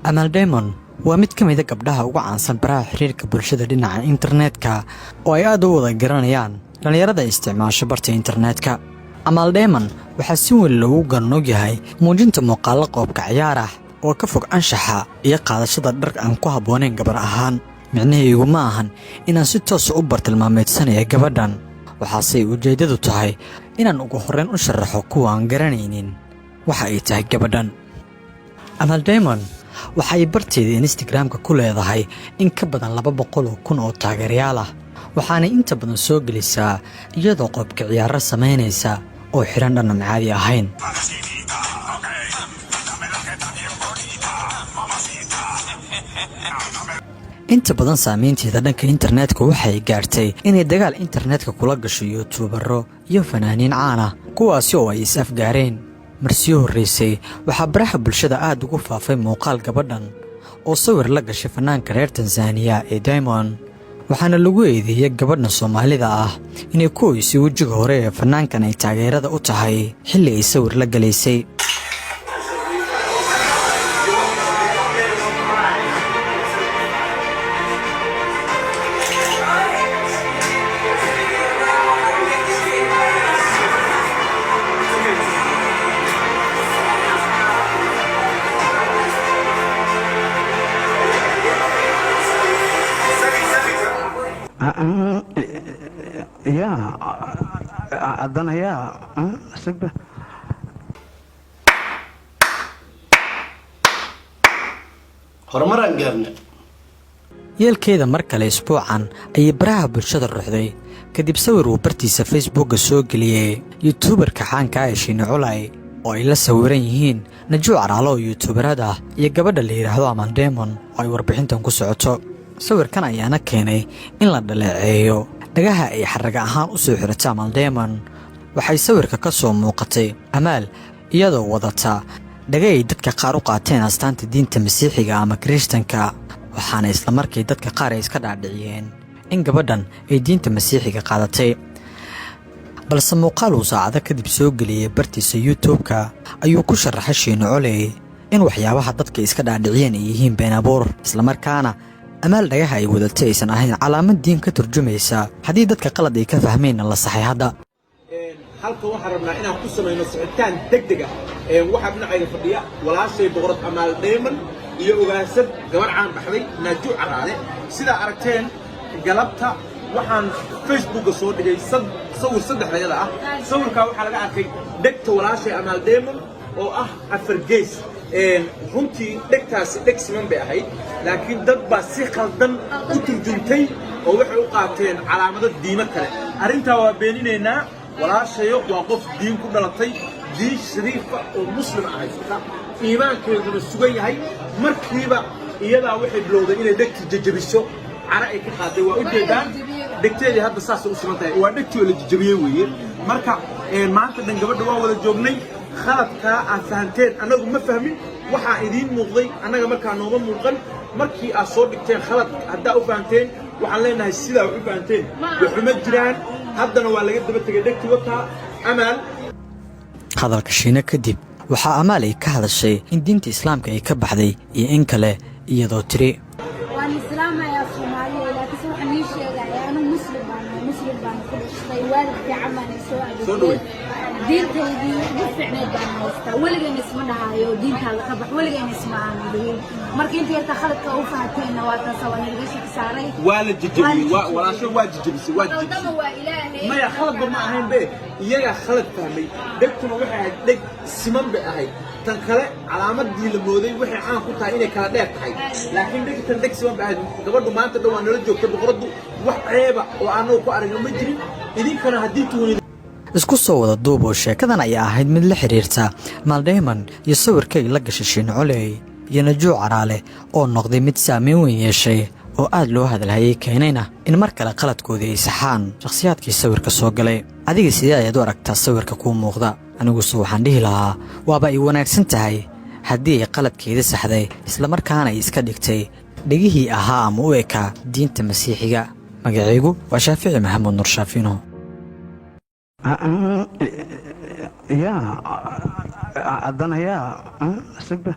Amal Diamond waa mid ka mid ah gabdhaha ugu caansan baraha xiriirka bulshada dhinaca internetka oo ay aad u wada garanayaan dhalinyarada isticmaasha barta internetka. Amal Diamond waxaa si weyn loogu garanog yahay muujinta muuqaallo qoobka ciyaar ah oo ka fog anshaxa iyo qaadashada dhar aan ku habboonayn gabar ahaan. micnaheedu ma ahan inaan si toos u bartilmaameedsanaya gabadhan, waxaase ujeedadu tahay inaan ugu horreyn u sharaxo kuwa aan garanaynin waxa ay tahay gabadhan. Amal Diamond waxay barteeda Instagram-ka ku leedahay in ka badan 200,000 oo taageerayaal ah, waxaana inta badan soo gelisaa iyadoo qoobka ciyaar sameynaysa oo xiran dhan aan caadi ahayn. inta badan saameynteeda dhanka internetka waxay gaartay inay dagaal internetka kula gasho YouTubero iyo fanaaniin caan ah kuwaasi oo ay is-afgaareen. markii horreysay waxaa baraha bulshada aad ugu faafay muuqaal gabadhan oo sawir la gashay fanaanka reer Tanzania ee Diamond, waxaana lagu eedeeyay gabadhan Soomaalida ah inay ku ooysay wajiga hore ee fanaankan ay taageerada u tahay xilli ay sawir la galaysay. أدنى يا سبة هرمران قرن yeelkeeda mar kale isbuucan ayay baraha bulshada ruxday kadib sawir uu bartiisa Facebook soo geliyay YouTuber-ka caanka ah Shiine Culay oo ay la sawiran yihiin Najuu Caraalo oo YouTuberada iyo gabadha la yiraahdo Amal Diamond oo ay warbixintan ku socoto. sawirkan ayaana keenay in la dhaleeceeyo dhagaha ay xaraga ahaan u soo xiratay Amal Diamond. waxay sawirka ka soo muuqatay Amal iyadoo wadata dhaga ay dadka qaar u qaateen astaanta diinta Masiixiga ama Kirishtanka, waxaana isla markii dadka qaar ay iska dhaadhiciyeen in gabadhan ay diinta Masiixiga qaadatay. balse muuqaal uu saacado kadib soo geliyay bartiisa YouTube-ka ayuu ku sharaxay Shiine Culay in waxyaabaha dadka iska dhaadhiciyeen ay yihiin been abuur, isla markaana Amal dhagaha ay wadatay aysan ahayn calaamad diin ka turjumaysa haddii dadka qalad ay ka fahmeen la saxay. hadda halkan waxaan rabnaa inaan ku samayno sicitaan degdeg ah waxaa dhinacayga fadhiya walaashay boqorad Amal Diamond iyo ogaasad gabar caan baxday Najuu Caraale. sidaa aragteen galabta waxaan Facebook-ga soo dhigay sawir saddexdayada ah. sawirkaa waxaa laga arkay dhegta walaashay Amal Diamond oo ah afar gees. runtii dhegtaasi dheg siman bay ahayd, laakiin dad baa si khaldan u turjuntay oo waxay u qaateen calaamado diimo kale. arrintaa waa beeninaynaa. walaashayo waa qof diin ku dhalatay, diin shariifa oo muslim ah haysata, iimaankeeduna sugan yahay. markiiba iyadaa waxay bilowday inay dhegtii jajabiso, cara ay ka qaaday. waa u jeedaan dhegteedii hadda saasay u siman tahay, waa dhegtii oo la jajabiyey weeye. marka maanta dhan gabadha waa wada joognay. khaladkaa aad fahanteen annagu ma fahmin, waxaa idiin muuqday annaga markaa nooma muuqan. markii aad soo dhigteen khalad haddaa u fahanteen waxaan leenahay sidaa wax u fahanteen waxuma jiraan. haddana waa laga daba tegay dhegtii wataa Amal. hadalka Shiine kadib waxaa Amal ay ka hadashay in diinta Islaamka ay ka baxday iyo in kale iyadoo tiri waan islaamaya Soomaaliya laakiin waxaan ii sheegayaa anu muslim baan ku dhashay waalidkii camal soo adeegay diinteedii ugu fiicneed baan haystaa. weligayna isma dhahayo diintaada ka bax, weligayna isma aaminin. marka inta yarta khaladka u fahanteena waa taas oo laga shaki saaray, waa la jajabiyey. walaasho waa jajabisay, waa jajabisay. waa ilaahay maya khaladba ma ahayn be, iyagaa khalad fahmay. dhegtuna waxay ahayd dheg siman bay ahayd. tan kale calaamadii la mooday waxay caan ku tahay inay kala dheer tahay, laakiin dhegtan dheg siman bay ahayd. gabadhu maanta dhan waa nala joogtay boqoradu, wax ceeba oo aanagu ku aragno ma jirin. idinkana haddii tuuni isku soo wada duub oo sheekadan ayaa ahayd mid la xiriirta Amal Diamond iyo sawirkay la gashay Shiine Culay iyo Najuu Caraale oo noqday mid saameyn weyn yeeshay oo aad loo hadalhayay, keenayna in mar kale qaladkoodii ay saxaan shakhsiyaadkii sawirka soo galay. adiga sidee ayaad u aragtaa sawirka kuu muuqda? aniguse waxaan dhihi lahaa waaba ay wanaagsan tahay haddii ay qaladkeeda saxday isla markaana ay iska dhigtay dhegihii ahaa ama u ekaa diinta Masiixiga. magacaygu waa Shaafici Maxamuud Nur Shaafino. يا أدنى يا سبة